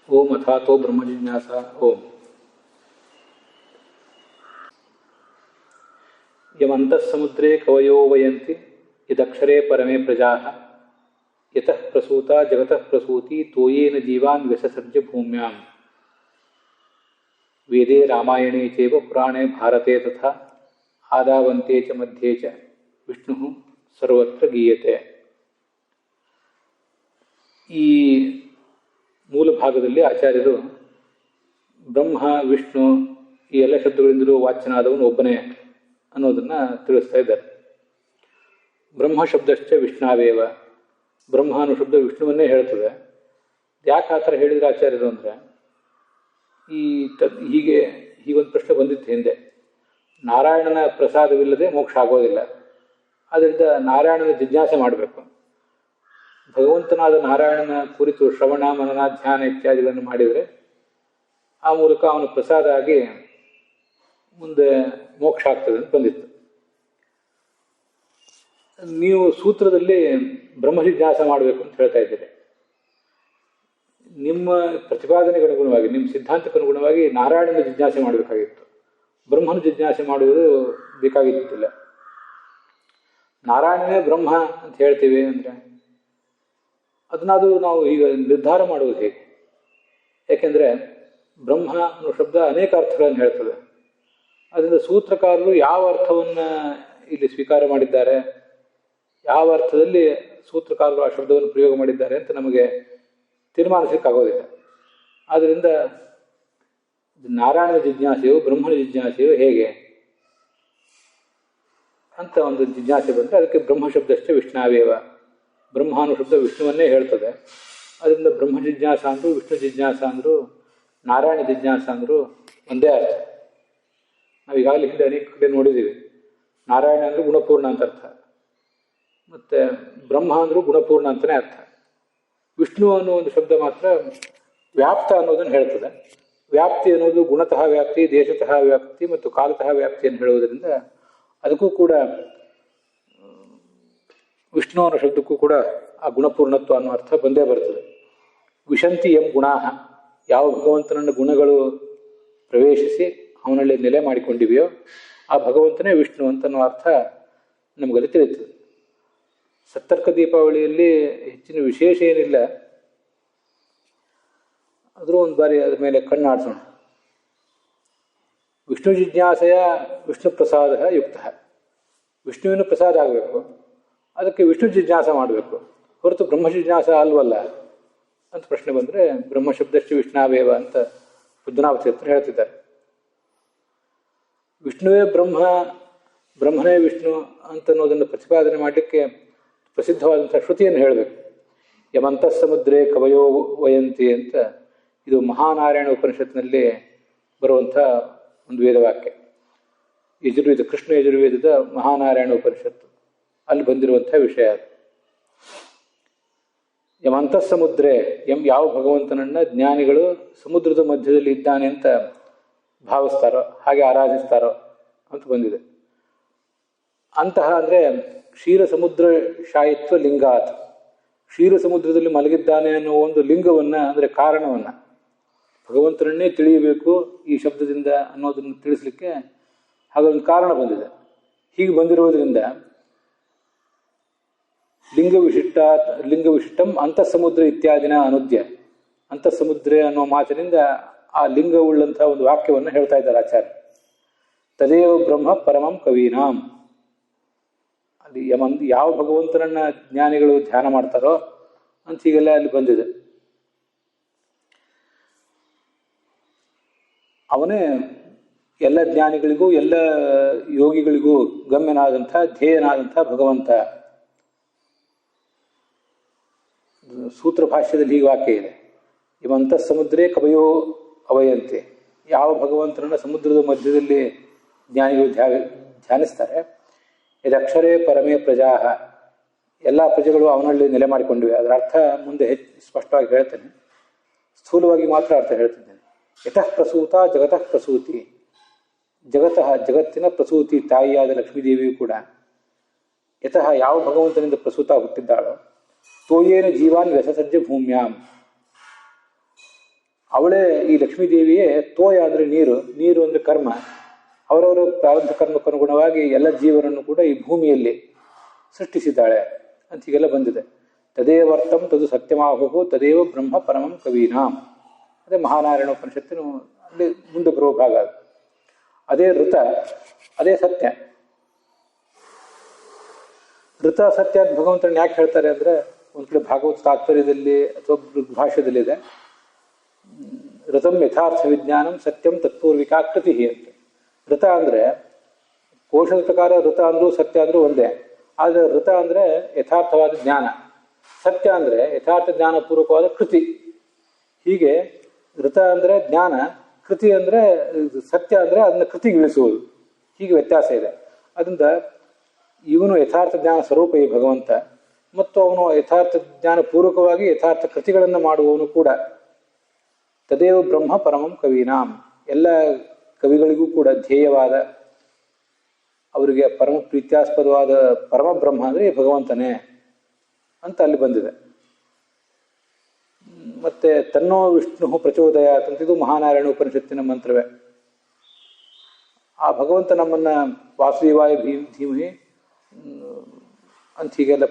ಓಂ ಅಥಾತೋ ಬ್ರಹ್ಮ ಜಿಜ್ಞಾಸ. ಓಂ ಯಮಂತಃ ಸಮುದ್ರೇ ಕವಯೋ ವಯಂತಿ ಯದಕ್ಷರೇ ಪರಮೇ ಪ್ರಜಾಃ ಯತಃ ಪ್ರಸೂತ ಜಗತಃ ಪ್ರಸೂತಿ ತೋಯೇನ ಜೀವಾನ್ ವ್ಯಸಸರ್ಜ ಭೂಮ್ಯಾಂ. ವೇದೇ ರಾಮಾಯಣೇ ಚೈವ ಪುರಾಣೇ ಭಾರತೆ ತಥಾ ಆದಾವಂತೆ ಚ ಮಧ್ಯೆ ಚ ವಿಷ್ಣು ಸರ್ವತ್ರ ಗೀಯತೆ. ಈ ಮೂಲ ಭಾಗದಲ್ಲಿ ಆಚಾರ್ಯರು ಬ್ರಹ್ಮ ವಿಷ್ಣು ಈ ಎಲ್ಲ ಶಬ್ದಗಳಿಂದಲೂ ವಾಚ್ಯನಾದವನು ಒಬ್ಬನೇ ಅನ್ನೋದನ್ನು ತಿಳಿಸ್ತಾ ಇದ್ದಾರೆ. ಬ್ರಹ್ಮ ಶಬ್ದಶ್ಚ ವಿಷ್ಣಾವೇವ, ಬ್ರಹ್ಮ ಅನ್ನೋ ಶಬ್ದ ವಿಷ್ಣುವನ್ನೇ ಹೇಳ್ತದೆ. ಯಾಕೆ ಆ ಥರ ಹೇಳಿದ್ರೆ ಆಚಾರ್ಯರು ಅಂದರೆ, ಹೀಗೊಂದು ಪ್ರಶ್ನೆ ಬಂದಿತ್ತು ಹಿಂದೆ. ನಾರಾಯಣನ ಪ್ರಸಾದವಿಲ್ಲದೆ ಮೋಕ್ಷ ಆಗೋದಿಲ್ಲ, ಆದ್ದರಿಂದ ನಾರಾಯಣನ ಜಿಜ್ಞಾಸೆ ಮಾಡಬೇಕು. ಭಗವಂತನಾದ ನಾರಾಯಣನ ಕುರಿತು ಶ್ರವಣ ಮನನ ಧ್ಯಾನ ಇತ್ಯಾದಿಗಳನ್ನು ಮಾಡಿದರೆ ಆ ಮೂಲಕ ಅವನ ಪ್ರಸಾದ ಆಗಿ ಮುಂದೆ ಮೋಕ್ಷ ಆಗ್ತದೆ ಅಂತ ಬಂದಿತ್ತು. ನೀವು ಸೂತ್ರದಲ್ಲಿ ಬ್ರಹ್ಮ ಜಿಜ್ಞಾಸ ಮಾಡಬೇಕು ಅಂತ ಹೇಳ್ತಾ ಇದ್ದೀರಿ. ನಿಮ್ಮ ಪ್ರತಿಪಾದನೆಗೆ ಅನುಗುಣವಾಗಿ, ನಿಮ್ಮ ಸಿದ್ಧಾಂತಕ್ಕೆ ಅನುಗುಣವಾಗಿ ನಾರಾಯಣನ ಜಿಜ್ಞಾಸೆ ಮಾಡಬೇಕಾಗಿತ್ತು, ಬ್ರಹ್ಮನ ಜಿಜ್ಞಾಸೆ ಮಾಡುವುದು ಬೇಕಾಗಿದ್ದಿಲ್ಲ. ನಾರಾಯಣನೇ ಬ್ರಹ್ಮ ಅಂತ ಹೇಳ್ತೀವಿ ಅಂದರೆ ಅದನ್ನಾದರೂ ನಾವು ಈಗ ನಿರ್ಧಾರ ಮಾಡುವುದು ಹೇಗೆ? ಯಾಕೆಂದರೆ ಬ್ರಹ್ಮ ಅನ್ನೋ ಶಬ್ದ ಅನೇಕ ಅರ್ಥಗಳನ್ನು ಹೇಳ್ತದೆ. ಅದರಿಂದ ಸೂತ್ರಕಾರರು ಯಾವ ಅರ್ಥವನ್ನು ಇಲ್ಲಿ ಸ್ವೀಕಾರ ಮಾಡಿದ್ದಾರೆ, ಯಾವ ಅರ್ಥದಲ್ಲಿ ಸೂತ್ರಕಾರರು ಆ ಶಬ್ದವನ್ನು ಪ್ರಯೋಗ ಮಾಡಿದ್ದಾರೆ ಅಂತ ನಮಗೆ ತೀರ್ಮಾನಿಸಲಿಕ್ಕಾಗೋದಿಲ್ಲ. ಆದ್ದರಿಂದ ನಾರಾಯಣ ಜಿಜ್ಞಾಸೆಯು ಬ್ರಹ್ಮನ ಜಿಜ್ಞಾಸೆಯು ಹೇಗೆ ಅಂತ ಒಂದು ಜಿಜ್ಞಾಸೆ ಬಂದರೆ ಅದಕ್ಕೆ ಬ್ರಹ್ಮ ಶಬ್ದಷ್ಟೇ ವಿಷ್ಣಾವೇವ, ಬ್ರಹ್ಮ ಅನ್ನೋ ಶಬ್ದ ವಿಷ್ಣುವನ್ನೇ ಹೇಳ್ತದೆ. ಅದರಿಂದ ಬ್ರಹ್ಮ ಜಿಜ್ಞಾಸ ಅಂದರು, ವಿಷ್ಣು ಜಿಜ್ಞಾಸ ಅಂದರು, ನಾರಾಯಣ ಜಿಜ್ಞಾಸ ಅಂದರು ಒಂದೇ ಅರ್ಥ. ನಾವು ಈಗಾಗಲೇ ಹಿಂದೆ ಅನೇಕ ಕಡೆ ನೋಡಿದ್ದೀವಿ. ನಾರಾಯಣ ಅಂದರೂ ಗುಣಪೂರ್ಣ ಅಂತ ಅರ್ಥ, ಮತ್ತು ಬ್ರಹ್ಮ ಅಂದರೂ ಗುಣಪೂರ್ಣ ಅಂತಲೇ ಅರ್ಥ. ವಿಷ್ಣು ಅನ್ನೋ ಒಂದು ಶಬ್ದ ಮಾತ್ರ ವ್ಯಾಪ್ತ ಅನ್ನೋದನ್ನು ಹೇಳ್ತದೆ. ವ್ಯಾಪ್ತಿ ಅನ್ನೋದು ಗುಣತಃ ವ್ಯಾಪ್ತಿ, ದೇಶತಃ ವ್ಯಾಪ್ತಿ ಮತ್ತು ಕಾಲತಃ ವ್ಯಾಪ್ತಿಯನ್ನು ಹೇಳುವುದರಿಂದ ಅದಕ್ಕೂ ಕೂಡ ವಿಷ್ಣು ಅನ್ನೋ ಶಬ್ದಕ್ಕೂ ಕೂಡ ಆ ಗುಣಪೂರ್ಣತ್ವ ಅನ್ನೋ ಅರ್ಥ ಬಂದೇ ಬರ್ತದೆ. ವಿಶಂತಿ ಎಂ ಗುಣಾಹ, ಯಾವ ಭಗವಂತನನ್ನು ಗುಣಗಳು ಪ್ರವೇಶಿಸಿ ಅವನಲ್ಲಿ ನೆಲೆ ಮಾಡಿಕೊಂಡಿವೆಯೋ ಆ ಭಗವಂತನೇ ವಿಷ್ಣು ಅಂತನೋ ಅರ್ಥ ನಮಗಲ್ಲಿ ತಿಳಿಯುತ್ತದೆ. ಸತ್ತರ್ಕ ದೀಪಾವಳಿಯಲ್ಲಿ ಹೆಚ್ಚಿನ ವಿಶೇಷ ಏನಿಲ್ಲ, ಆದರೂ ಒಂದು ಬಾರಿ ಅದ್ರ ಮೇಲೆ ಕಣ್ಣಾಡಿಸೋಣ. ವಿಷ್ಣು ಜಿಜ್ಞಾಸೆಯ ವಿಷ್ಣು ಪ್ರಸಾದ ಯುಕ್ತ, ವಿಷ್ಣುವಿನ ಪ್ರಸಾದ ಆಗಬೇಕು, ಅದಕ್ಕೆ ವಿಷ್ಣು ಜಿಜ್ಞಾಸ ಮಾಡಬೇಕು, ಹೊರತು ಬ್ರಹ್ಮ ಜಿಜ್ಞಾಸ ಅಲ್ವಲ್ಲ ಅಂತ ಪ್ರಶ್ನೆ ಬಂದರೆ ಬ್ರಹ್ಮ ಶಬ್ದಶ್ಚ ವಿಷ್ಣಾವೇವ ಅಂತ ಬುದ್ಧನಾವತಿ ಹತ್ರ ಹೇಳ್ತಿದ್ದಾರೆ. ವಿಷ್ಣುವೇ ಬ್ರಹ್ಮ, ಬ್ರಹ್ಮನೇ ವಿಷ್ಣು ಅಂತನ್ನೋದನ್ನು ಪ್ರತಿಪಾದನೆ ಮಾಡಲಿಕ್ಕೆ ಪ್ರಸಿದ್ಧವಾದಂಥ ಶ್ರುತಿಯನ್ನು ಹೇಳಬೇಕು. ಯಮಂತಃ ಸಮುದ್ರೇ ಕವಯೋ ವಯಂತಿ ಅಂತ, ಇದು ಮಹಾನಾರಾಯಣ ಉಪನಿಷತ್ನಲ್ಲಿ ಬರುವಂಥ ಒಂದು ವೇದವಾಕ್ಯ. ಯಜುರ್ವೇದ, ಕೃಷ್ಣ ಯಜುರ್ವೇದದ ಮಹಾನಾರಾಯಣ ಉಪನಿಷತ್ತು, ಅಲ್ಲಿ ಬಂದಿರುವಂಥ ವಿಷಯ ಅದು. ಯಮಂತಃ ಸಮುದ್ರೇ, ಯಾವ ಭಗವಂತನನ್ನು ಜ್ಞಾನಿಗಳು ಸಮುದ್ರದ ಮಧ್ಯದಲ್ಲಿ ಇದ್ದಾನೆ ಅಂತ ಭಾವಿಸ್ತಾರೋ, ಹಾಗೆ ಆರಾಧಿಸ್ತಾರೋ ಅಂತ ಬಂದಿದೆ. ಅಂತಹ ಅಂದರೆ ಕ್ಷೀರ ಸಮುದ್ರ ಶಾಯಿತ್ವ ಲಿಂಗಾತ್, ಕ್ಷೀರ ಸಮುದ್ರದಲ್ಲಿ ಮಲಗಿದ್ದಾನೆ ಅನ್ನೋ ಒಂದು ಲಿಂಗವನ್ನು, ಅಂದರೆ ಕಾರಣವನ್ನು, ಭಗವಂತನನ್ನೇ ತಿಳಿಯಬೇಕು ಈ ಶಬ್ದದಿಂದ ಅನ್ನೋದನ್ನು ತಿಳಿಸ್ಲಿಕ್ಕೆ ಹಾಗೊಂದು ಕಾರಣ ಬಂದಿದೆ. ಹೀಗೆ ಬಂದಿರುವುದರಿಂದ ಲಿಂಗವಿಶಿಷ್ಟಂ ಅಂತಃಸಮುದ್ರ ಇತ್ಯಾದಿನ ಅನುದ್ಯ, ಅಂತಃಸಮುದ್ರ ಅನ್ನೋ ಮಾತಿನಿಂದ ಆ ಲಿಂಗವುಳ್ಳಂಥ ಒಂದು ವಾಕ್ಯವನ್ನು ಹೇಳ್ತಾ ಇದ್ದಾರೆ ಆಚಾರ್ಯ. ತದೇವ ಬ್ರಹ್ಮ ಪರಮಂ ಕವೀನಾಂ, ಅಲ್ಲಿ ಯಾವ ಭಗವಂತನನ್ನ ಜ್ಞಾನಿಗಳು ಧ್ಯಾನ ಮಾಡ್ತಾರೋ ಅಂತ ಹೀಗೆಲ್ಲ ಅಲ್ಲಿ ಬಂದಿದೆ. ಅವನೇ ಎಲ್ಲ ಜ್ಞಾನಿಗಳಿಗೂ ಎಲ್ಲ ಯೋಗಿಗಳಿಗೂ ಗಮ್ಯನಾದಂಥ ಧ್ಯೇಯನಾದಂಥ ಭಗವಂತ. ಸೂತ್ರ ಭಾಷ್ಯದಲ್ಲಿ ಹೀಗೆ ವಾಕ್ಯ ಇದೆ, ಇವಂತಃ ಸಮುದ್ರೇ ಕವಯೋ ಅವಯಂತೆ, ಯಾವ ಭಗವಂತನನ್ನ ಸಮುದ್ರದ ಮಧ್ಯದಲ್ಲಿ ಜ್ಞಾನಿಗಳು ಧ್ಯಾನಿಸ್ತಾರೆ. ಇದಕ್ಷರೇ ಪರಮೇ ಪ್ರಜಾಹ, ಎಲ್ಲ ಪ್ರಜೆಗಳು ಅವನಲ್ಲಿ ನೆಲೆ ಮಾಡಿಕೊಂಡಿವೆ. ಅದರ ಅರ್ಥ ಮುಂದೆ ಹೆಚ್ಚು ಸ್ಪಷ್ಟವಾಗಿ ಹೇಳ್ತೇನೆ, ಸ್ಥೂಲವಾಗಿ ಮಾತ್ರ ಅರ್ಥ ಹೇಳ್ತಿದ್ದೇನೆ. ಯತಃ ಪ್ರಸೂತ ಜಗತಃ ಪ್ರಸೂತಿ, ಜಗತ್ತಿನ ಪ್ರಸೂತಿ ತಾಯಿಯಾದ ಲಕ್ಷ್ಮೀದೇವಿಯು ಕೂಡ ಯತಃ ಯಾವ ಭಗವಂತನಿಂದ ಪ್ರಸೂತ ಹುಟ್ಟಿದ್ದಾಳೋ, ತೋಯೇನ ಜೀವಾನ್ ವ್ಯಸಸಜ್ಜ ಭೂಮ್ಯಾಂ, ಅವಳೇ ಈ ಲಕ್ಷ್ಮೀದೇವಿಯೇ ತೋಯ ಅಂದರೆ ನೀರು, ನೀರು ಅಂದರೆ ಕರ್ಮ. ಅವರವರ ಪ್ರಾರಬ್ಧ ಕರ್ಮಕ್ಕನುಗುಣವಾಗಿ ಎಲ್ಲ ಜೀವನನ್ನು ಕೂಡ ಈ ಭೂಮಿಯಲ್ಲಿ ಸೃಷ್ಟಿಸಿದ್ದಾಳೆ ಅಂತ ಹೀಗೆಲ್ಲ ಬಂದಿದೆ. ತದೇವರ್ಥಂ ತದು ಸತ್ಯಮಾಹು ತದೇವ ಬ್ರಹ್ಮ ಪರಮಂ ಕವೀನಾಂ. ಅದೇ ಮಹಾನಾರಾಯಣ ಉಪನಿಷತ್ತಿನ ಅಲ್ಲಿ ಮುಂದೆ ಬರುವ ಭಾಗ. ಅದೇ ಋತ, ಅದೇ ಸತ್ಯ. ಋತ ಸತ್ಯ ಅಂತ ಭಗವಂತನ ಯಾಕೆ ಹೇಳ್ತಾರೆ ಅಂದರೆ, ಒಂದು ಕಡೆ ಭಾಗವತ ತಾತ್ಪರ್ಯದಲ್ಲಿ ಅಥವಾ ಭಾಷ್ಯದಲ್ಲಿದೆ, ಋತಂ ಯಥಾರ್ಥ ವಿಜ್ಞಾನಂ ಸತ್ಯಂ ತತ್ಪೂರ್ವಿಕಾ ಕೃತಿ ಅಂತ. ಋತ ಅಂದರೆ ಕೋಶದ ಪ್ರಕಾರ ಋತ ಅಂದರೂ ಸತ್ಯ ಅಂದರೂ ಒಂದೇ. ಆದರೆ ಋತ ಅಂದರೆ ಯಥಾರ್ಥವಾದ ಜ್ಞಾನ, ಸತ್ಯ ಅಂದರೆ ಯಥಾರ್ಥ ಜ್ಞಾನಪೂರ್ವಕವಾದ ಕೃತಿ. ಹೀಗೆ ಋತ ಅಂದರೆ ಜ್ಞಾನ, ಕೃತಿ ಅಂದರೆ ಸತ್ಯ ಅಂದರೆ ಅದನ್ನು ಕೃತಿಗಿಳಿಸುವುದು. ಹೀಗೆ ವ್ಯತ್ಯಾಸ ಇದೆ. ಅದರಿಂದ ಇವನು ಯಥಾರ್ಥ ಜ್ಞಾನ ಸ್ವರೂಪ ಈ ಭಗವಂತ, ಮತ್ತು ಅವನು ಯಥಾರ್ಥ ಜ್ಞಾನ ಪೂರ್ವಕವಾಗಿ ಯಥಾರ್ಥ ಕೃತಿಗಳನ್ನು ಮಾಡುವವನು ಕೂಡ. ತದೇವ ಬ್ರಹ್ಮ ಪರಮಂ ಕವೀನಾಂ. ಎಲ್ಲ ಕವಿಗಳಿಗೂ ಕೂಡ ಧ್ಯೇಯವಾದ, ಅವರಿಗೆ ಪರಮ ಪ್ರೀತ್ಯಾಸ್ಪದವಾದ ಪರಮ ಬ್ರಹ್ಮ ಅಂದರೆ ಈ ಭಗವಂತನೇ ಅಂತ ಅಲ್ಲಿ ಬಂದಿದೆ. ಮತ್ತೆ ತನ್ನೋ ವಿಷ್ಣು ಪ್ರಚೋದಯಾತ್ ಅಂತ, ಇದು ಮಹಾನಾರಾಯಣ ಉಪನಿಷತ್ತಿನ ಮಂತ್ರವೇ. ಆ ಭಗವಂತ ನಮ್ಮನ್ನು ವಾಸುದೇವಾಯ ಧೀಮಹಿ ಅಂತ ಹೀಗೆಲ್ಲ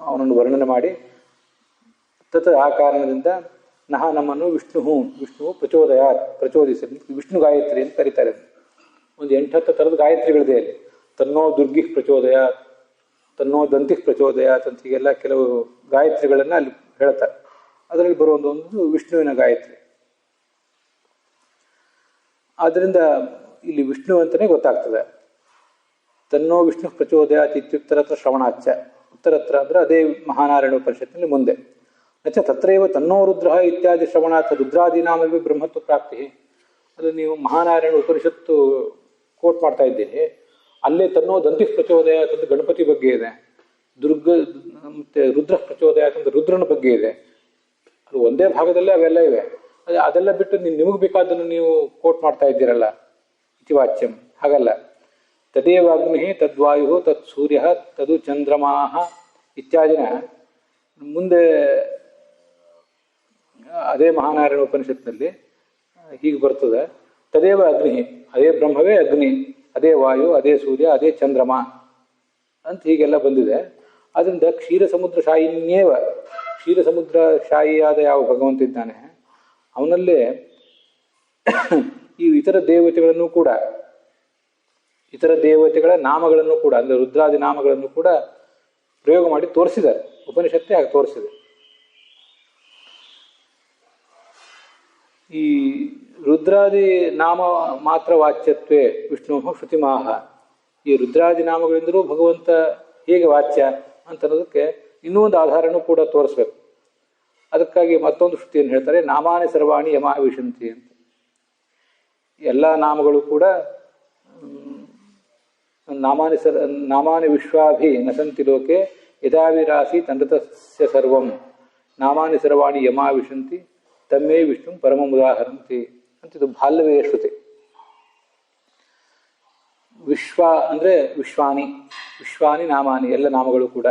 ಅವನನ್ನು ವರ್ಣನೆ ಮಾಡಿ, ತತ್ ಆ ಕಾರಣದಿಂದ ನಹ ನಮ್ಮನ್ನು ವಿಷ್ಣು ಪ್ರಚೋದಿಸಿ ವಿಷ್ಣು ಗಾಯತ್ರಿ ಅಂತ ಕರೀತಾರೆ. ಒಂದು 8-10 ಥರದ ಗಾಯತ್ರಿಗಳಿದೆ ಅಲ್ಲಿ. ತನ್ನೋ ದುರ್ಗಿ ಪ್ರಚೋದಯಾತ್, ತನ್ನೋ ದಂತಿ ಪ್ರಚೋದಯಾತ್ ಅಂತ ಹೀಗೆಲ್ಲ ಕೆಲವು ಗಾಯತ್ರಿಗಳನ್ನು ಅಲ್ಲಿ ಹೇಳ್ತಾರೆ. ಅದರಲ್ಲಿ ಬರುವಂಥದ್ದು ವಿಷ್ಣುವಿನ ಗಾಯತ್ರಿ. ಆದ್ದರಿಂದ ಇಲ್ಲಿ ವಿಷ್ಣು ಅಂತಲೇ ಗೊತ್ತಾಗ್ತದೆ. ತನ್ನೋ ವಿಷ್ಣು ಪ್ರಚೋದಯಾತ್ ಇತ್ಯುತ್ತರತ್ರ ಶ್ರವಣಾಚ್ಚ. ಉತ್ತರತ್ರ ಅಂದರೆ ಅದೇ ಮಹಾನಾರಾಯಣ ಉಪನಿಷತ್ತಿನಲ್ಲಿ ಮುಂದೆ. ನಚ ತತ್ರೈವ ತನ್ನೋ ರುದ್ರ ಇತ್ಯಾದಿ ಶ್ರವಣಾತ್ ರುದ್ರಾದೀನಾಮವೇ ಬ್ರಹ್ಮತ್ವ ಪ್ರಾಪ್ತಿ. ಅದು ನೀವು ಮಹಾನಾರಾಯಣ ಉಪನಿಷತ್ತು ಕೋಟ್ ಮಾಡ್ತಾ ಇದ್ದೀರಿ, ಅಲ್ಲೇ ತನ್ನೋ ದಂತಿ ಪ್ರಚೋದಯಾತ್ ಅಂತ ಗಣಪತಿ ಬಗ್ಗೆ ಇದೆ, ಮತ್ತೆ ರುದ್ರ ಪ್ರಚೋದಯಾತ್ ಅಂತ ರುದ್ರನ ಬಗ್ಗೆ ಇದೆ. ಅದು ಒಂದೇ ಭಾಗದಲ್ಲೇ ಅವೆಲ್ಲ ಇವೆ. ಅದೆಲ್ಲ ಬಿಟ್ಟು ನಿಮಗೆ ಬೇಕಾದನ್ನು ನೀವು ಕೋಟ್ ಮಾಡ್ತಾ ಇದ್ದೀರಲ್ಲ, ಇತಿವಾಚ್ಯಂ. ಹಾಗಲ್ಲ. ತದೇವ ಅಗ್ನಿ ತದ್ವಾಯು ತತ್ ಸೂರ್ಯ ತದು ಚಂದ್ರಮಾಹ ಇತ್ಯಾದಿನ ಮುಂದೆ ಅದೇ ಮಹಾನಾರಾಯಣ ಉಪನಿಷತ್ನಲ್ಲಿ ಹೀಗೆ ಬರ್ತದೆ. ತದೇವ ಅಗ್ನಿ, ಅದೇ ಬ್ರಹ್ಮವೇ ಅಗ್ನಿ, ಅದೇ ವಾಯು, ಅದೇ ಸೂರ್ಯ, ಅದೇ ಚಂದ್ರಮ ಅಂತ ಹೀಗೆಲ್ಲ ಬಂದಿದೆ. ಅದರಿಂದ ಕ್ಷೀರ ಸಮುದ್ರ ಶಾಯಿನ್ಯೇವ, ಕ್ಷೀರ ಸಮುದ್ರ ಶಾಯಿಯಾದ ಯಾವ ಭಗವಂತ ಇದ್ದಾನೆ ಅವನಲ್ಲೇ ಈ ಇತರ ದೇವತೆಗಳನ್ನು ಕೂಡ, ಇತರ ದೇವತೆಗಳ ನಾಮಗಳನ್ನು ಕೂಡ, ಅಂದರೆ ರುದ್ರಾದಿ ನಾಮಗಳನ್ನು ಕೂಡ ಪ್ರಯೋಗ ಮಾಡಿ ತೋರಿಸಿದ್ದಾರೆ. ಉಪನಿಷತ್ತೇ ಹಾಗೆ ತೋರಿಸಿದೆ. ಈ ರುದ್ರಾದಿ ನಾಮ ಮಾತ್ರ ವಾಚ್ಯತ್ವೇ ವಿಷ್ಣು ಶ್ರುತಿಮಾಹ. ಈ ರುದ್ರಾದಿ ನಾಮಗಳಿಂದಲೂ ಭಗವಂತ ಹೇಗೆ ವಾಚ್ಯ ಅಂತ ಅನ್ನೋದಕ್ಕೆ ಇನ್ನೂ ಒಂದು ಆಧಾರನೂ ಕೂಡ ತೋರಿಸ್ಬೇಕು. ಅದಕ್ಕಾಗಿ ಮತ್ತೊಂದು ಶ್ರುತಿಯನ್ನು ಹೇಳ್ತಾರೆ, ನಾಮಾನಿ ಸರ್ವಾಣಿ ಯಮಾವಿಶಂತಿ ಅಂತ. ಎಲ್ಲ ನಾಮಗಳು ಕೂಡ ನಾಮಾನಿ ವಿಶ್ವಾಭಿ ನಸಂತಿ ಲೋಕೆ ಯದಾವಿರಾಸಿ ತಂಡತಸ್ಯ ಸರ್ವಂ ನಾಮಾನಿ ಸರ್ವಾಣಿ ಯಮಾವಿಶಂತಿ ತಮ್ಮೇ ವಿಷ್ಣು ಪರಮ ಉದಾಹರಂತಿ ಅಂತ. ಇದು ಬಾಲ್ಯವೇ ಶ್ರುತಿ. ವಿಶ್ವ ಅಂದರೆ ವಿಶ್ವಾನಿ, ವಿಶ್ವಾನಿ ನಾಮಾನಿ, ಎಲ್ಲ ನಾಮಗಳು ಕೂಡ.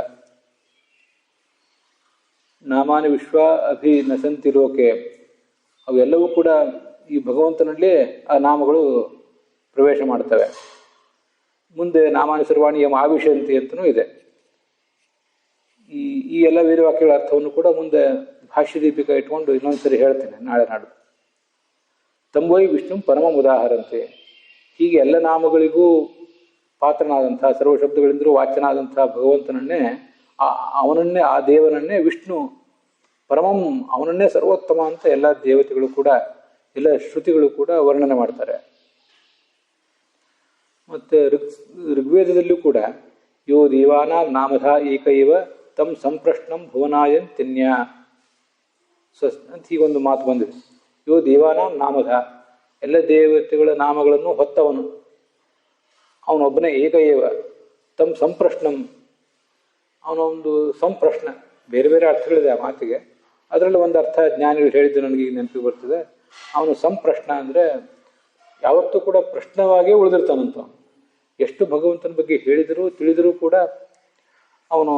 ನಾಮಾನಿ ವಿಶ್ವ ಅಭಿ ನಸಂತಿ ಲೋಕೆ, ಅವೆಲ್ಲವೂ ಕೂಡ ಈ ಭಗವಂತನಲ್ಲೇ ಆ ನಾಮಗಳು ಪ್ರವೇಶ ಮಾಡ್ತವೆ. ಮುಂದೆ ನಾಮಾನಿ ಸರ್ವಾಣಿ ಯಮ ಆವಿಶಂತಿ ಅಂತಲೂ ಇದೆ. ಈ ಎಲ್ಲ ವೇದವಾಕ್ಯಗಳ ಅರ್ಥವನ್ನು ಕೂಡ ಮುಂದೆ ಭಾಷ್ಯ ದೀಪಿಕಾ ಇಟ್ಕೊಂಡು ಇನ್ನೊಂದ್ಸರಿ ಹೇಳ್ತೇನೆ ನಾಳೆ ನಾಡು. ತಂಬೋಯಿ ವಿಷ್ಣು ಪರಮ ಉದಾಹರಂತೆ. ಹೀಗೆ ಎಲ್ಲ ನಾಮಗಳಿಗೂ ಪಾತ್ರನಾದಂಥ, ಸರ್ವಶಬ್ದಗಳಿಂದಲೂ ವಾಚ್ಯನಾದಂತಹ ಭಗವಂತನನ್ನೇ, ಅವನನ್ನೇ, ಆ ದೇವನನ್ನೇ ವಿಷ್ಣು ಪರಮಂ, ಅವನನ್ನೇ ಸರ್ವೋತ್ತಮ ಅಂತ ಎಲ್ಲ ದೇವತೆಗಳು ಕೂಡ, ಎಲ್ಲ ಶ್ರುತಿಗಳು ಕೂಡ ವರ್ಣನೆ ಮಾಡ್ತಾರೆ. ಮತ್ತು ಋಗ್ವೇದದಲ್ಲೂ ಕೂಡ ಯೋ ದೇವಾನ ನಾಮಧ ಏಕೈವ ತಮ್ ಸಂಪ್ರಶ್ನಂ ಭುವನಾಯಂತ್ಯನ್ಯ ಅಂತ ಹೀಗೊಂದು ಮಾತು ಬಂದಿದೆ. ಯೋ ದೇವಾನ ನಾಮಧ, ಎಲ್ಲ ದೇವತೆಗಳ ನಾಮಗಳನ್ನು ಹೊತ್ತವನು ಅವನೊಬ್ಬನೇ. ಏಕೈವ ತಮ್ ಸಂಪ್ರಶ್ನಂ, ಅವನೊಂದು ಸಂಪ್ರಶ್ನ, ಬೇರೆ ಬೇರೆ ಅರ್ಥಗಳಿದೆ ಆ ಮಾತಿಗೆ. ಅದರಲ್ಲಿ ಒಂದು ಅರ್ಥ ಜ್ಞಾನಿಗಳು ಹೇಳಿದ್ದು ನನಗೆ ಈಗ ನೆನಪಿಗೆ ಬರ್ತದೆ. ಅವನು ಸಂಪ್ರಶ್ನ ಅಂದರೆ ಯಾವತ್ತೂ ಕೂಡ ಪ್ರಶ್ನವಾಗಿಯೇ ಉಳಿದಿರ್ತಾನಂತ. ಎಷ್ಟು ಭಗವಂತನ ಬಗ್ಗೆ ಹೇಳಿದರೂ ತಿಳಿದರೂ ಕೂಡ ಅವನು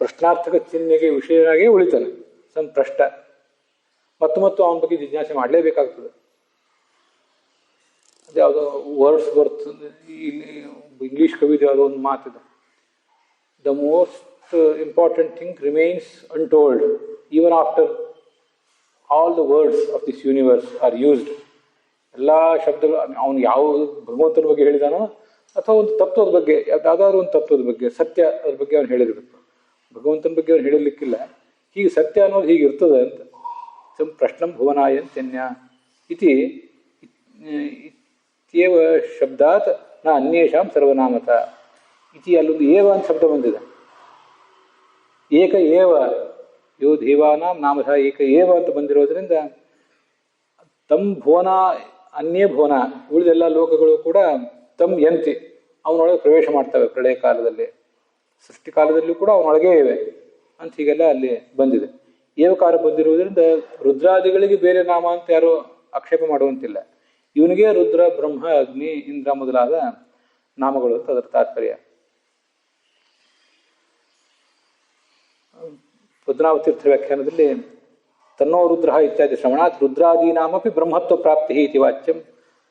ಪ್ರಶ್ನಾರ್ಥಕ ಚಿಹ್ನೆಗೆ ವಿಷಯನಾಗಿಯೇ ಉಳಿತಾನೆ. ಸಂಪ್ರಶ್ನ ಮತ್ತು ಅವನ ಬಗ್ಗೆ ಜಿಜ್ಞಾಸೆ ಮಾಡಲೇಬೇಕಾಗ್ತದೆ. ಅದ್ಯಾವುದೋ ವರ್ಡ್ಸ್ ಬರ್ತ್, ಇಂಗ್ಲೀಷ್ ಕವಿದು ಯಾವುದೋ ಒಂದು ಮಾತಿದೆ, the most important thing remains untold even after all the words of this universe are used. ಎಲ್ಲ ಶಬ್ದಗಳು ಅವನು ಯಾವ ಭಗವಂತನ ಬಗ್ಗೆ ಹೇಳಿದಾನೋ ಅಥವಾ ಒಂದು ತತ್ವದ ಬಗ್ಗೆ, ಯಾವುದಾದ್ರೂ ಒಂದು ತತ್ವದ ಬಗ್ಗೆ, ಸತ್ಯ ಅದ್ರ ಬಗ್ಗೆ ಅವನು ಹೇಳಿರಬೇಕು. ಭಗವಂತನ ಬಗ್ಗೆ ಅವನು ಹೇಳಿರ್ಲಿಕ್ಕಿಲ್ಲ. ಹೀಗೆ ಸತ್ಯ ಅನ್ನೋದು ಹೀಗೆ ಇರ್ತದೆ ಅಂತ. ಪ್ರಶ್ನಂ ಭುವನಾಯಂತ್ಯನ್ಯ ಇತಿ ಇತ್ಯೇವ ಶಬ್ದಾತ್ ನ ಅನ್ಯೇಷಾಂ ಸರ್ವನಾಮತ ಇತಿ. ಅಲ್ಲೊಂದು ಏವ ಅಂತ ಶಬ್ದ ಬಂದಿದೆ. ಏಕ ಏವ ಯೋ ದೇವಾನಾಂ ನಾಮಧ ಏಕ ಏವ ಅಂತ ಬಂದಿರೋದ್ರಿಂದ ತಮ್ ಭುವನ ಅನ್ಯೇ ಭುವನ, ಉಳಿದೆಲ್ಲ ಲೋಕಗಳು ಕೂಡ ತಮ್ ಯಂತಿ ಅವನೊಳಗೆ ಪ್ರವೇಶ ಮಾಡ್ತವೆ. ಪ್ರಳಯ ಕಾಲದಲ್ಲಿ, ಸೃಷ್ಟಿ ಕಾಲದಲ್ಲೂ ಕೂಡ ಅವನೊಳಗೇ ಇವೆ ಅಂತ ಹೀಗೆಲ್ಲ ಅಲ್ಲಿ ಬಂದಿದೆ. ಏವಕಾರ ಬಂದಿರುವುದರಿಂದ ರುದ್ರಾದಿಗಳಿಗೆ ಬೇರೆ ನಾಮ ಅಂತ ಯಾರು ಆಕ್ಷೇಪ ಮಾಡುವಂತಿಲ್ಲ. ಇವನಿಗೆ ರುದ್ರ, ಬ್ರಹ್ಮ, ಅಗ್ನಿ, ಇಂದ್ರ ಮೊದಲಾದ ನಾಮಗಳು ಅಂತ ಅದರ ತಾತ್ಪರ್ಯ. ಪದ್ಮನಾಭತೀರ್ಥ ವ್ಯಾಖ್ಯಾನದಲ್ಲಿ ತನ್ನೋ ರುದ್ರ ಇತ್ಯಾದಿ ಶ್ರವಣಾತ್ ರುದ್ರಾದೀನಾಮಪಿ ಬ್ರಹ್ಮತ್ವ ಪ್ರಾಪ್ತಿ ಇತಿ ವಾಚ್ಯಂ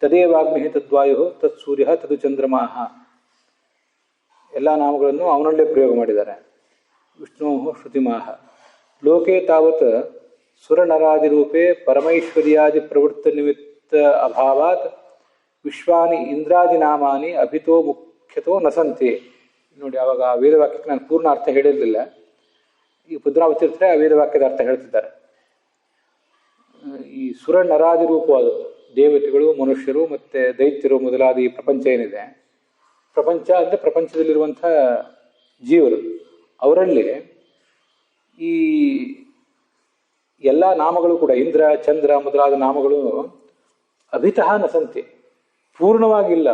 ತದೇವಾಗ್ನಿ ತದ್ವಾಯು ತತ್ ಸೂರ್ಯ ತದು ಚಂದ್ರಮಾಹ. ಎಲ್ಲ ನಾಮಗಳನ್ನು ಅವನಲ್ಲೇ ಪ್ರಯೋಗ ಮಾಡಿದ್ದಾರೆ. ವಿಷ್ಣು ಶ್ರುತಿಮಾಹ ಲೋಕೆ ತಾವತ್ ಸುರನರಾದಿರೂಪೇ ಪರಮೈಶ್ವರ್ಯಾದಿ ಪ್ರವೃತ್ತ ನಿಮಿತ್ತ ಅಭಾವಾತ್ ವಿಶ್ವಾನಿ ಇಂದ್ರಾದಿನಾಮಾನಿ ಅಭಿತೋ ಮುಖ್ಯತೋ ನಸಂತಿ. ನೋಡಿ, ಅವಾಗ ಆ ವೇದವಾಕ್ಯಕ್ಕೆ ನಾನು ಪೂರ್ಣ ಅರ್ಥ ಹೇಳಿರಲಿಲ್ಲ. ಈ ಪದ್ಮನಾಭತೀರ್ಥರೇ ಆ ವೇದವಾಕ್ಯದ ಅರ್ಥ ಹೇಳ್ತಿದ್ದಾರೆ. ಈ ಸುರ ನರಾದಿ ರೂಪವಾದ ದೇವತೆಗಳು, ಮನುಷ್ಯರು ಮತ್ತು ದೈತ್ಯರು ಮೊದಲಾದ ಈ ಪ್ರಪಂಚ ಏನಿದೆ, ಪ್ರಪಂಚ ಅಂದರೆ ಪ್ರಪಂಚದಲ್ಲಿರುವಂಥ ಜೀವರು, ಅವರಲ್ಲಿ ಈ ಎಲ್ಲ ನಾಮಗಳು ಕೂಡ ಇಂದ್ರ, ಚಂದ್ರ ಮೊದಲಾದ ನಾಮಗಳು ಅಭಿತಃ ನಸಂತಿ, ಪೂರ್ಣವಾಗಿಲ್ಲ.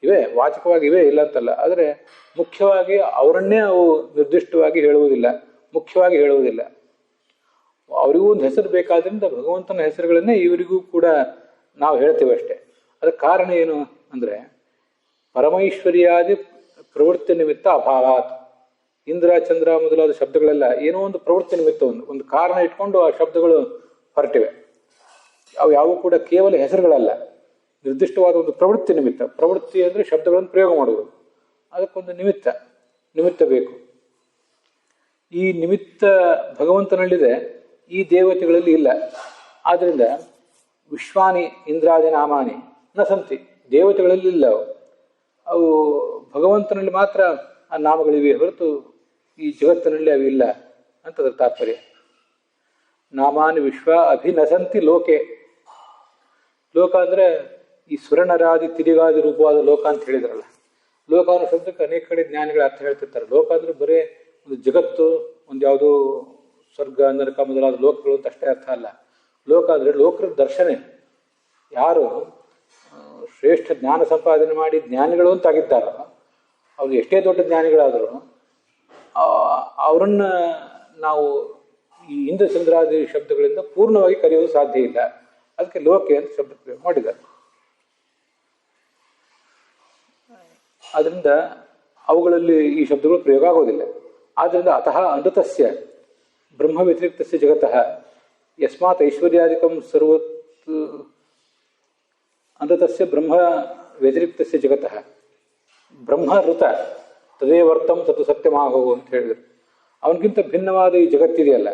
ಇವೆ ವಾಚಕವಾಗಿ ಇವೆ, ಇಲ್ಲ ಅಂತಲ್ಲ, ಆದರೆ ಮುಖ್ಯವಾಗಿ ಅವರನ್ನೇ ಅವು ನಿರ್ದಿಷ್ಟವಾಗಿ ಹೇಳುವುದಿಲ್ಲ, ಮುಖ್ಯವಾಗಿ ಹೇಳುವುದಿಲ್ಲ. ಅವರಿಗೂ ಒಂದು ಹೆಸರು ಬೇಕಾದ್ರಿಂದ ಭಗವಂತನ ಹೆಸರುಗಳನ್ನೇ ಇವರಿಗೂ ಕೂಡ ನಾವು ಹೇಳ್ತೇವೆ ಅಷ್ಟೇ. ಅದಕ್ಕೆ ಕಾರಣ ಏನು ಅಂದರೆ ಪರಮೈಶ್ವರ್ಯಾದಿ ಪ್ರವೃತ್ತಿ ನಿಮಿತ್ತ ಅಭಾವಾತ್. ಇಂದ್ರ, ಚಂದ್ರ ಮೊದಲಾದ ಶಬ್ದಗಳೆಲ್ಲ ಏನೋ ಒಂದು ಪ್ರವೃತ್ತಿ ನಿಮಿತ್ತ, ಒಂದು ಕಾರಣ ಇಟ್ಕೊಂಡು ಆ ಶಬ್ದಗಳು ಹೊರಟಿವೆ. ಅವು ಯಾವೂ ಕೂಡ ಕೇವಲ ಹೆಸರುಗಳಲ್ಲ, ನಿರ್ದಿಷ್ಟವಾದ ಒಂದು ಪ್ರವೃತ್ತಿ ನಿಮಿತ್ತ. ಪ್ರವೃತ್ತಿ ಅಂದರೆ ಶಬ್ದಗಳನ್ನು ಪ್ರಯೋಗ ಮಾಡುವುದು, ಅದಕ್ಕೊಂದು ನಿಮಿತ್ತ ಬೇಕು. ಈ ನಿಮಿತ್ತ ಭಗವಂತನಲ್ಲಿದೆ, ಈ ದೇವತೆಗಳಲ್ಲಿ ಇಲ್ಲ. ಆದ್ದರಿಂದ ವಿಶ್ವಾನಿ ಇಂದ್ರಾದಿ ನಾಮಾನಿ ನ ಸಂತಿ, ದೇವತೆಗಳಲ್ಲಿ ಇಲ್ಲ ಅವು ಭಗವಂತನಲ್ಲಿ ಮಾತ್ರ ಆ ನಾಮಗಳಿವೆ ಹೊರತು ಈ ಜಗತ್ತಿನಲ್ಲಿ ಅವಿಲ್ಲ ಅಂತ ಅದರ ತಾತ್ಪರ್ಯ. ನಾಮಾನಿ ವಿಶ್ವ ಅಭಿನಸಂತಿ ಲೋಕೆ. ಲೋಕ ಅಂದರೆ ಈ ಸುರನರಾದಿ ತಿರಿಗಾದಿ ರೂಪವಾದ ಲೋಕ ಅಂತ ಹೇಳಿದ್ರಲ್ಲ. ಲೋಕ ಅನ್ನೋ ಶಬ್ದಕ್ಕೆ ಅನೇಕ ಕಡೆ ಜ್ಞಾನಿಗಳ ಅರ್ಥ ಹೇಳ್ತಿರ್ತಾರೆ. ಲೋಕ ಅಂದರೆ ಬರೀ ಒಂದು ಜಗತ್ತು, ಒಂದು ಯಾವುದೋ ಸ್ವರ್ಗ, ನರಕ ಮೊದಲಾದ ಲೋಕಗಳು ಅಂತ ಅಷ್ಟೇ ಅರ್ಥ ಅಲ್ಲ. ಲೋಕ ಅಂದರೆ ಲೋಕರ ದರ್ಶನ. ಯಾರು ಶ್ರೇಷ್ಠ ಜ್ಞಾನ ಸಂಪಾದನೆ ಮಾಡಿ ಜ್ಞಾನಿಗಳು ಅಂತಾಗಿದ್ದಾರೋ, ಅವ್ರು ಎಷ್ಟೇ ದೊಡ್ಡ ಜ್ಞಾನಿಗಳಾದರೂ ಅವರನ್ನು ನಾವು ಈ ಇಂದ್ರ ಚಂದ್ರಾದಿ ಶಬ್ದಗಳಿಂದ ಪೂರ್ಣವಾಗಿ ಕರೆಯೋದು ಸಾಧ್ಯ ಇಲ್ಲ. ಅದಕ್ಕೆ ಲೋಕೆ ಅಂತ ಶಬ್ದ ಪ್ರಯೋಗ ಮಾಡಿದ್ದಾರೆ. ಆದ್ದರಿಂದ ಅವುಗಳಲ್ಲಿ ಈ ಶಬ್ದಗಳು ಪ್ರಯೋಗ ಆಗೋದಿಲ್ಲ. ಆದ್ದರಿಂದ ಅತಃ ಅನೃತಸ್ಯ ಬ್ರಹ್ಮ ವ್ಯತಿರಿಕ್ತಸ್ಯ ಜಗತಃ ಯಸ್ಮಾತ್ ಐಶ್ವರ್ಯಾದಿಕಂ ಸರ್ವತ್ ಅನೃತಸ್ಯ ಬ್ರಹ್ಮ ವ್ಯತಿರಿಕ್ತಸ್ಯ ಜಗತಃ ಬ್ರಹ್ಮ ಋತ ತದೇವರ್ತಂ ತತ್ತು ಸತ್ಯಮಾಹೋ ಅಂತ ಹೇಳಿದರು. ಅವನಿಗಿಂತ ಭಿನ್ನವಾದ ಈ ಜಗತ್ತಿದೆಯಲ್ಲ,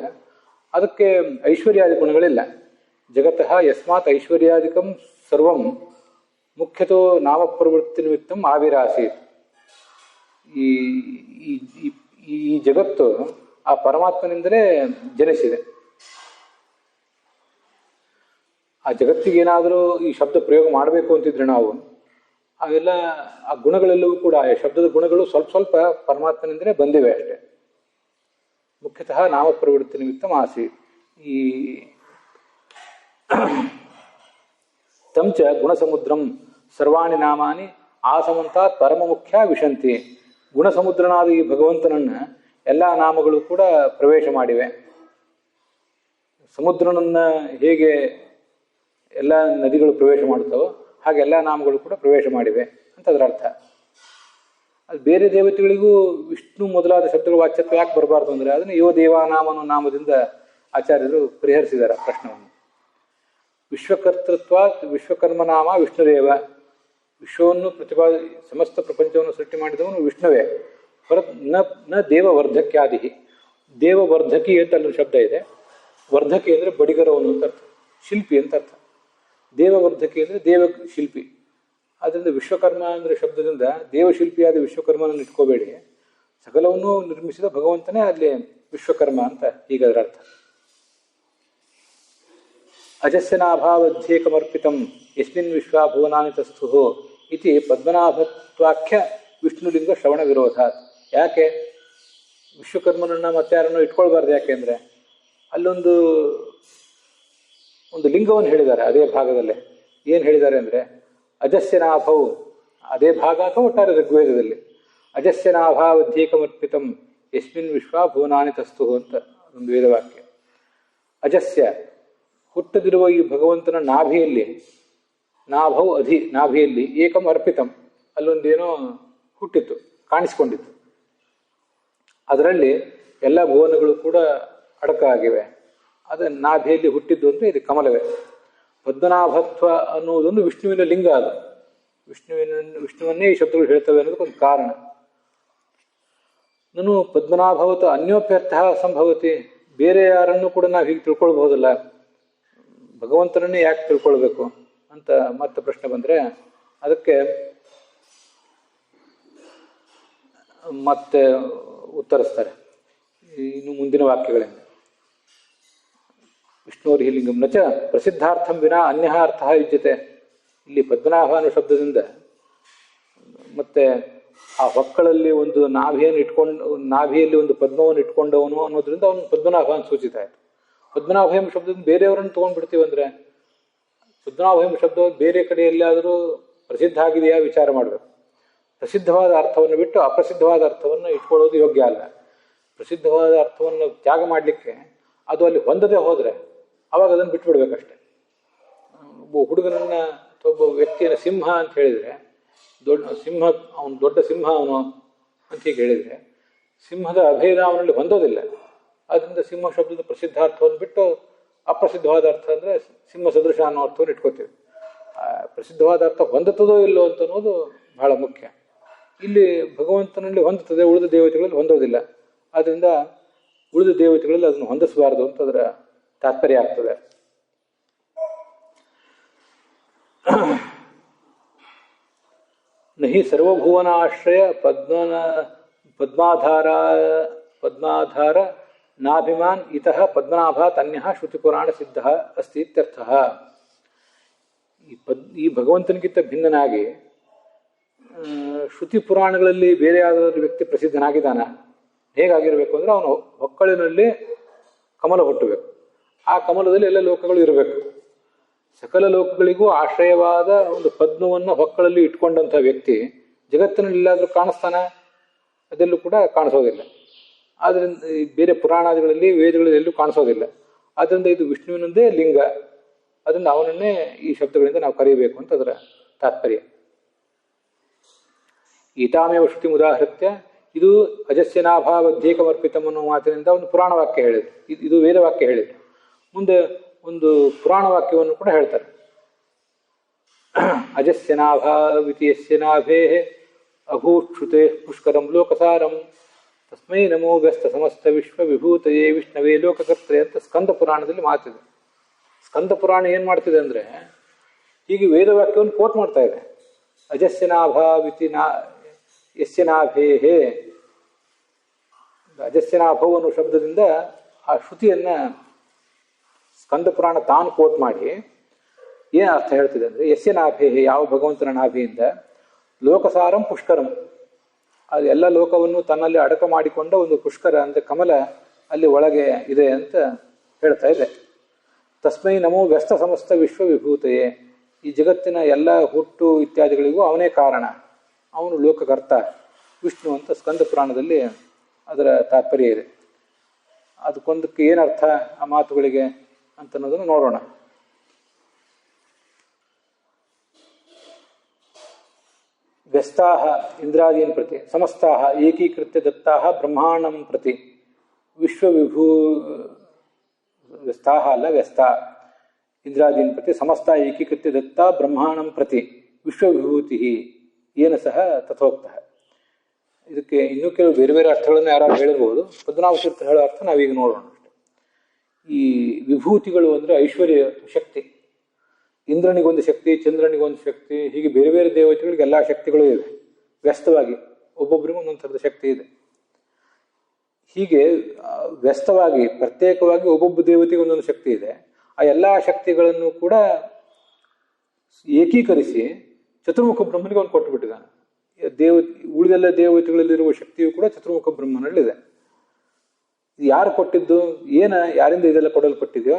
ಅದಕ್ಕೆ ಐಶ್ವರ್ಯಾದಿ ಗುಣಗಳಿಲ್ಲ. ಜಗತಃ ಯಸ್ಮಾತ್ ಐಶ್ವರ್ಯಾದಿಕಂ ಸರ್ವಂ ಮುಖ್ಯತೋ ನಾಮಪ್ರವೃತ್ತಿ ನಿಮಿತ್ತಂ ಆವಿರಾಸೀತ್. ಈ ಜಗತ್ತು ಆ ಪರಮಾತ್ಮನಿಂದಲೇ ಜನಿಸಿದೆ. ಆ ಜಗತ್ತಿಗೇನಾದರೂ ಈ ಶಬ್ದ ಪ್ರಯೋಗ ಮಾಡಬೇಕು ಅಂತಿದ್ರೆ ನಾವು, ಅವೆಲ್ಲ ಆ ಗುಣಗಳೆಲ್ಲವೂ ಕೂಡ, ಆ ಶಬ್ದದ ಗುಣಗಳು ಸ್ವಲ್ಪ ಸ್ವಲ್ಪ ಪರಮಾತ್ಮನಿಂದಲೇ ಬಂದಿವೆ ಅಷ್ಟೇ. ಮುಖ್ಯತಃ ನಾಮಪ್ರವೃತ್ತಿ ನಿಮಿತ್ತ ಆಸೀತ್. ಈ ತಂಚ ಗುಣಸಮುದ್ರಂ ಸರ್ವಾಣಿ ನಾಮಾನಿ ಆಸಮಂತಾತ್ ಪರಮ ಮುಖ್ಯ ವಿಶಂತಿ. ಗುಣಸಮುದ್ರನಾದ ಈ ಭಗವಂತನನ್ನು ಎಲ್ಲ ನಾಮಗಳು ಕೂಡ ಪ್ರವೇಶ ಮಾಡಿವೆ. ಸಮುದ್ರನನ್ನು ಹೇಗೆ ಎಲ್ಲ ನದಿಗಳು ಪ್ರವೇಶ ಮಾಡುತ್ತವೋ ಹಾಗೆ ಎಲ್ಲ ನಾಮಗಳು ಕೂಡ ಪ್ರವೇಶ ಮಾಡಿವೆ ಅಂತ ಅದರ ಅರ್ಥ. ಅದು ಬೇರೆ ದೇವತೆಗಳಿಗೂ ವಿಷ್ಣು ಮೊದಲಾದ ಶಬ್ದಗಳ ವಾಚ್ಯತ್ವ ಯಾಕೆ ಬರಬಾರ್ದು ಅಂದರೆ, ಅದನ್ನು ಯೋ ದೇವಾನಾಮ ಅನ್ನೋ ನಾಮದಿಂದ ಆಚಾರ್ಯರು ಪರಿಹರಿಸಿದ್ದಾರೆ ಆ ಪ್ರಶ್ನವನ್ನು. ವಿಶ್ವಕರ್ತೃತ್ವಾತ್ ವಿಶ್ವಕರ್ಮನಾಮ ವಿಷ್ಣುರೇವ. ವಿಶ್ವವನ್ನು ಸಮಸ್ತ ಪ್ರಪಂಚವನ್ನು ಸೃಷ್ಟಿ ಮಾಡಿದವನು ವಿಷ್ಣುವೇ. ನ ದೇವವರ್ಧಕ್ಯಾದಿ. ದೇವವರ್ಧಕಿ ಅಂತ ಅಲ್ಲೊಂದು ಶಬ್ದ ಇದೆ. ವರ್ಧಕಿ ಅಂದರೆ ಬಡಿಗರವನು ಅಂತ ಅರ್ಥ, ಶಿಲ್ಪಿ ಅಂತ ಅರ್ಥ. ದೇವವರ್ಧಕಿ ಅಂದರೆ ದೇವ ಶಿಲ್ಪಿ. ಆದ್ದರಿಂದ ವಿಶ್ವಕರ್ಮ ಅಂದರೆ ಶಬ್ದದಿಂದ ದೇವಶಿಲ್ಪಿಯಾದ ವಿಶ್ವಕರ್ಮನನ್ನು ಇಟ್ಕೋಬೇಡಿ, ಸಕಲವನ್ನು ನಿರ್ಮಿಸಿದ ಭಗವಂತನೇ ಅಲ್ಲಿ ವಿಶ್ವಕರ್ಮ ಅಂತ ಈಗ ಅದರ ಅರ್ಥ. ಅಜಸ್ಯನಾಭಾವಧ್ಯೇಕಮರ್ಪಿತಂ ಯಸ್ಮಿನ್ ವಿಶ್ವಾಭುವನಾನಿ ತಸ್ಥು ಇತಿ ಪದ್ಮನಾಭತ್ವಾಖ್ಯ ವಿಷ್ಣುಲಿಂಗ ಶ್ರವಣ ವಿರೋಧಾತ್. ಯಾಕೆ ವಿಶ್ವಕರ್ಮನನ್ನು ಮತ್ತಾರನ್ನು ಇಟ್ಕೊಳ್ಬಾರ್ದು? ಯಾಕೆಂದರೆ ಅಲ್ಲೊಂದು ಲಿಂಗವನ್ನು ಹೇಳಿದ್ದಾರೆ ಅದೇ ಭಾಗದಲ್ಲೇ. ಏನು ಹೇಳಿದ್ದಾರೆ ಅಂದರೆ ಅಜಸ್ಯನಾಭವು, ಅದೇ ಭಾಗ ಅಥವಾ ಒಟ್ಟಾರೆ ಋಗ್ವೇದದಲ್ಲಿ ಅಜಸ್ಯನಾಭಾವಧ್ಯೇಕಮರ್ಪಿತಂ ಯಸ್ಮಿನ್ ವಿಶ್ವಾಭುವನಾನಿ ತಸ್ಥು ಅಂತ ಒಂದು ವೇದವಾಕ್ಯ. ಅಜಸ್ಯ ಹುಟ್ಟದಿರುವ ಈ ಭಗವಂತನ ನಾಭಿಯಲ್ಲಿ ಏಕಂ ಅರ್ಪಿತಂ, ಅಲ್ಲೊಂದೇನೋ ಹುಟ್ಟಿತ್ತು, ಕಾಣಿಸ್ಕೊಂಡಿತ್ತು. ಅದರಲ್ಲಿ ಎಲ್ಲ ಭುವನಗಳು ಕೂಡ ಅಡಕ ಆಗಿವೆ. ಅದು ನಾಭಿಯಲ್ಲಿ ಹುಟ್ಟಿದ್ದು ಅಂದರೆ ಇದು ಕಮಲವೇ. ಪದ್ಮನಾಭತ್ವ ಅನ್ನುವುದೊಂದು ವಿಷ್ಣುವಿನ ಲಿಂಗ. ಅದು ವಿಷ್ಣುವನ್ನೇ ಈ ಶಬ್ದಗಳು ಹೇಳ್ತವೆ ಅನ್ನೋದಕ್ಕೊಂದು ಕಾರಣ. ನಾನು ಪದ್ಮನಾಭವತ ಅನ್ಯೋಪ್ಯರ್ಥ ಸಂಭವತಿ. ಬೇರೆ ಯಾರನ್ನು ಕೂಡ ನಾವು ಹೀಗೆ ತಿಳ್ಕೊಳ್ಬಹುದಲ್ಲ, ಭಗವಂತನನ್ನೇ ಯಾಕೆ ತಿಳ್ಕೊಳ್ಬೇಕು ಅಂತ ಮತ್ತೆ ಪ್ರಶ್ನೆ ಬಂದರೆ ಅದಕ್ಕೆ ಮತ್ತೆ ಉತ್ತರಿಸ್ತಾರೆ ಇನ್ನು ಮುಂದಿನ ವಾಕ್ಯಗಳಿಂದ. ವಿಷ್ಣುವರ್ಹಿ ಲಿಂಗಂ ನಚ ಪ್ರಸಿದ್ಧಾರ್ಥಂ ವಿನಾ ಅನ್ಯ ಅರ್ಥ ಯುಜ್ಯತೆ. ಇಲ್ಲಿ ಪದ್ಮನಾಭ ಅನ್ನೋ ಶಬ್ದದಿಂದ ಮತ್ತೆ ಆ ಹೊಕ್ಕಳಲ್ಲಿ ಒಂದು ನಾಭಿಯಲ್ಲಿ ಒಂದು ಪದ್ಮವನ್ನು ಇಟ್ಕೊಂಡವನು ಅನ್ನೋದ್ರಿಂದ ಅವನು ಪದ್ಮನಾಭ ಅಂತ ಸೂಚಿತ ಆಯಿತು. ಪದ್ಮನಾಭ ಎಂಬ ಶಬ್ದದಿಂದ ಬೇರೆಯವರನ್ನು ತೊಗೊಂಡ್ಬಿಡ್ತೀವಂದ್ರೆ ಪದ್ಮನಾಭ ಎಂಬ ಶಬ್ದ ಬೇರೆ ಕಡೆ ಎಲ್ಲಾದರೂ ಪ್ರಸಿದ್ಧ ಆಗಿದೆಯಾ ವಿಚಾರ ಮಾಡಬೇಕು. ಪ್ರಸಿದ್ಧವಾದ ಅರ್ಥವನ್ನು ಬಿಟ್ಟು ಅಪ್ರಸಿದ್ಧವಾದ ಅರ್ಥವನ್ನು ಇಟ್ಕೊಳ್ಳೋದು ಯೋಗ್ಯ ಅಲ್ಲ. ಪ್ರಸಿದ್ಧವಾದ ಅರ್ಥವನ್ನು ತ್ಯಾಗ ಮಾಡಲಿಕ್ಕೆ ಅದು ಅಲ್ಲಿ ಹೊಂದದೇ ಹೋದರೆ ಅವಾಗ ಅದನ್ನು ಬಿಟ್ಬಿಡ್ಬೇಕಷ್ಟೆ. ಒಬ್ಬ ಹುಡುಗನನ್ನು ಅಥವಾ ಒಬ್ಬ ವ್ಯಕ್ತಿಯನ್ನು ಸಿಂಹ ಅಂತ ಹೇಳಿದರೆ ದೊಡ್ಡ ಸಿಂಹ ಅವನು ಅಂತ ಹೀಗೆ ಹೇಳಿದರೆ ಸಿಂಹದ ಅಭೇದ ಅವನಲ್ಲಿ ಹೊಂದೋದಿಲ್ಲ. ಆದ್ದರಿಂದ ಸಿಂಹ ಶಬ್ದದ ಪ್ರಸಿದ್ಧಾರ್ಥವನ್ನು ಬಿಟ್ಟು ಅಪ್ರಸಿದ್ಧವಾದ ಅರ್ಥ ಅಂದರೆ ಸಿಂಹ ಸದೃಶ ಅನ್ನೋ ಅರ್ಥವನ್ನು ಇಟ್ಕೋತೀವಿ. ಪ್ರಸಿದ್ಧವಾದ ಅರ್ಥ ಹೊಂದುತ್ತದೋ ಇಲ್ಲೋ ಅಂತ ಅನ್ನೋದು ಬಹಳ ಮುಖ್ಯ. ಇಲ್ಲಿ ಭಗವಂತನಲ್ಲಿ ಹೊಂದುತ್ತದೆ, ಉಳಿದ ದೇವತೆಗಳಲ್ಲಿ ಹೊಂದೋದಿಲ್ಲ. ಆದ್ದರಿಂದ ಉಳಿದ ದೇವತೆಗಳಲ್ಲಿ ಅದನ್ನು ಹೊಂದಿಸಬಾರದು ಅಂತ ಅದರ ತಾತ್ಪರ್ಯ ಆಗ್ತದೆ. ನಹಿ ಸರ್ವಭುವನಾಶ್ರಯ ಪದ್ಮಾಧಾರ ನಾಭಿಮಾನ್ ಇತಃ ಪದ್ಮನಾಭಾತ್ ಅನ್ಯಃ ಶ್ರುತಿಪುರಾಣ ಸಿದ್ಧ ಅಸ್ತಿ ಇತ್ಯರ್ಥಃ. ಈ ಭಗವಂತನಿಗಿಂತ ಭಿನ್ನನಾಗಿ ಶ್ರುತಿ ಪುರಾಣಗಳಲ್ಲಿ ಬೇರೆ ಯಾವುದಾದ್ರೂ ವ್ಯಕ್ತಿ ಪ್ರಸಿದ್ಧನಾಗಿದ್ದಾನ. ಹೇಗಾಗಿರಬೇಕು ಅಂದರೆ ಅವನು ಹೊಕ್ಕಳಿನಲ್ಲಿ ಕಮಲ ಹುಟ್ಟಬೇಕು. ಆ ಕಮಲದಲ್ಲಿ ಎಲ್ಲ ಲೋಕಗಳು ಇರಬೇಕು. ಸಕಲ ಲೋಕಗಳಿಗೂ ಆಶ್ರಯವಾದ ಒಂದು ಪದ್ಮವನ್ನು ಹೊಕ್ಕಳಲ್ಲಿ ಇಟ್ಕೊಂಡಂಥ ವ್ಯಕ್ತಿ ಜಗತ್ತಿನಲ್ಲಿ ಎಲ್ಲಾದರೂ ಕಾಣಿಸ್ತಾನೆ? ಅದೆಲ್ಲೂ ಕೂಡ ಕಾಣಿಸೋದಿಲ್ಲ. ಆದ್ದರಿಂದ ಬೇರೆ ಪುರಾಣಾದಿಗಳಲ್ಲಿ ವೇದಗಳಲ್ಲಿ ಎಲ್ಲೂ ಕಾಣಿಸೋದಿಲ್ಲ. ಆದ್ದರಿಂದ ಇದು ವಿಷ್ಣುವಿನದೇ ಲಿಂಗ. ಅದರಿಂದ ಅವನನ್ನೇ ಈ ಶಬ್ದಗಳಿಂದ ನಾವು ಕರೆಯಬೇಕು ಅಂತ ಅದರ ತಾತ್ಪರ್ಯ. ಈತಾಮೇವ ಶ್ರುತಿ ಉದಾಹೃತ್ಯ ಇದು ಅಜಸ್ಯನಾಭಾವಧ್ಯೇಕಮರ್ಪಿತಂ ಅನ್ನೋ ಮಾತಿನಿಂದ ಒಂದು ಪುರಾಣ ವಾಕ್ಯ ಹೇಳಿದ್ರು, ಇದು ವೇದವಾಕ್ಯ ಹೇಳಿದ್ರು. ಮುಂದೆ ಒಂದು ಪುರಾಣ ವಾಕ್ಯವನ್ನು ಕೂಡ ಹೇಳ್ತಾರೆ. ಅಜಸ್ಯನಾಭಾವಿತಿಯಸ್ಯನಾಭೇ ಅಭೂಶ್ರುತೆ ಪುಷ್ಕರಂ ಲೋಕಸಾರಂ ತಸ್ಮೈ ನಮೋ ವ್ಯಸ್ತ ಸಮಸ್ತ ವಿಶ್ವ ವಿಭೂತಯೇ ವಿಷ್ಣವೇ ಲೋಕಕರ್ತೃ ಅಂತ ಸ್ಕಂದ ಪುರಾಣದಲ್ಲಿ ಮಾತಿದೆ. ಸ್ಕಂದ ಪುರಾಣ ಏನು ಮಾಡ್ತಿದೆ ಅಂದರೆ ಹೀಗೆ ವೇದವಾಕ್ಯವನ್ನು ಕೋಟ್ ಮಾಡ್ತಾ ಇದೆ. ಅಜಸ್ಯನಾಭಾವಿತಿ ಯಸ್ಯನಾಭೇಹೇ, ಅಜಸ್ಯನಾಭವು ಅನ್ನೋ ಶಬ್ದದಿಂದ ಆ ಶ್ರುತಿಯನ್ನು ಸ್ಕಂದ ಪುರಾಣ ತಾನು ಕೋಟ್ ಮಾಡಿ ಏನು ಅರ್ಥ ಹೇಳ್ತಿದೆ ಅಂದರೆ ಯಸ್ಯನಾಭೇಹೇ, ಯಾವ ಭಗವಂತನ ನಾಭಿಯಿಂದ ಲೋಕಸಾರಂ ಪುಷ್ಕರಂ, ಅದು ಎಲ್ಲ ಲೋಕವನ್ನು ತನ್ನಲ್ಲಿ ಅಡಕ ಮಾಡಿಕೊಂಡ ಒಂದು ಪುಷ್ಕರ ಅಂದರೆ ಕಮಲ ಅಲ್ಲಿ ಒಳಗೆ ಇದೆ ಅಂತ ಹೇಳ್ತಾ ಇದೆ. ತಸ್ಮೈ ನಮೋ ವ್ಯಸ್ತ ಸಮಸ್ತ ವಿಶ್ವ ವಿಭೂತೆಯೇ, ಈ ಜಗತ್ತಿನ ಎಲ್ಲ ಹುಟ್ಟು ಇತ್ಯಾದಿಗಳಿಗೂ ಅವನೇ ಕಾರಣ, ಅವನು ಲೋಕಕರ್ತ ವಿಷ್ಣು ಅಂತ ಸ್ಕಂದ ಪುರಾಣದಲ್ಲಿ ಅದರ ತಾತ್ಪರ್ಯ ಇದೆ. ಅದಕ್ಕೊಂದಕ್ಕೆ ಏನರ್ಥ ಆ ಮಾತುಗಳಿಗೆ ಅಂತ ಅನ್ನೋದನ್ನು ನೋಡೋಣ. ವ್ಯಸ್ತಾಹ ಇಂದ್ರಾದೀನ್ ಪ್ರತಿ ಸಮಸ್ತಾಹ ಏಕೀಕೃತ್ಯ ದತ್ತಾಹ ಬ್ರಹ್ಮಾಂಡಂ ಪ್ರತಿ ವ್ಯಸ್ತಾಹ ಅಲ್ಲ ವ್ಯಸ್ತ. ಇಂದ್ರಾದೀನ್ ಪ್ರತಿ ಸಮಸ್ತ ಏಕೀಕೃತ್ಯ ದತ್ತ ಬ್ರಹ್ಮಾಣಂ ಪ್ರತಿ ವಿಶ್ವವಿಭೂತಿ ಏನ ಸಹ ತಥೋಕ್ತಃ. ಇದಕ್ಕೆ ಇನ್ನೂ ಕೆಲವು ಬೇರೆ ಬೇರೆ ಅರ್ಥಗಳನ್ನು ಯಾರು ಹೇಳಿರ್ಬೋದು. ಪದ್ಮನಾಭ ತೀರ್ಥ ಹೇಳೋ ಅರ್ಥ ನಾವೀಗ ನೋಡೋಣ ಅಷ್ಟೆ. ಈ ವಿಭೂತಿಗಳು ಅಂದರೆ ಐಶ್ವರ್ಯ ಶಕ್ತಿ. ಇಂದ್ರನಿಗೊಂದು ಶಕ್ತಿ, ಚಂದ್ರನಿಗೊಂದು ಶಕ್ತಿ, ಹೀಗೆ ಬೇರೆ ಬೇರೆ ದೇವತೆಗಳಿಗೆ ಎಲ್ಲ ಶಕ್ತಿಗಳು ಇವೆ. ವ್ಯಸ್ತವಾಗಿ ಒಬ್ಬೊಬ್ಬರಿಗೂ ಒಂದೊಂದು ಥರದ ಶಕ್ತಿ ಇದೆ. ಹೀಗೆ ವ್ಯಸ್ತವಾಗಿ ಪ್ರತ್ಯೇಕವಾಗಿ ಒಬ್ಬೊಬ್ಬ ದೇವತೆಗೆ ಒಂದೊಂದು ಶಕ್ತಿ ಇದೆ. ಆ ಎಲ್ಲ ಶಕ್ತಿಗಳನ್ನು ಕೂಡ ಏಕೀಕರಿಸಿ ಚತುರ್ಮುಖ ಬ್ರಹ್ಮನಿಗೆ ಒಂದು ಕೊಟ್ಟು ಬಿಟ್ಟಿದ್ದಾನೆ. ಉಳಿದೆಲ್ಲ ದೇವತೆಗಳಲ್ಲಿರುವ ಶಕ್ತಿಯು ಕೂಡ ಚತುರ್ಮುಖ ಬ್ರಹ್ಮನಲ್ಲಿದೆ. ಯಾರು ಕೊಟ್ಟಿದ್ದು, ಯಾರಿಂದ ಇದೆಲ್ಲ ಕೊಡಲ್ಪಟ್ಟಿದೆಯೋ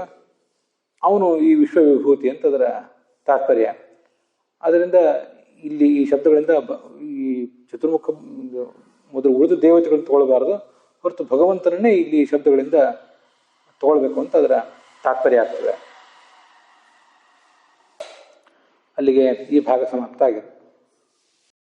ಅವನು ಈ ವಿಶ್ವವಿಭೂತಿ ಅಂತ ಅದರ ತಾತ್ಪರ್ಯ. ಅದರಿಂದ ಇಲ್ಲಿ ಈ ಶಬ್ದಗಳಿಂದ ಈ ಚತುರ್ಮುಖ ಮೊದಲು ಉಳಿದ ದೇವತೆಗಳನ್ನು ತಗೊಳ್ಬಾರ್ದು, ಹೊರತು ಭಗವಂತನನ್ನೇ ಇಲ್ಲಿ ಈ ಶಬ್ದಗಳಿಂದ ತಗೊಳ್ಬೇಕು ಅಂತ ಅದರ ತಾತ್ಪರ್ಯ ಆಗ್ತದೆ. ಅಲ್ಲಿಗೆ ಈ ಭಾಗ ಸಮಾಪ್ತ ಆಗಿದೆ.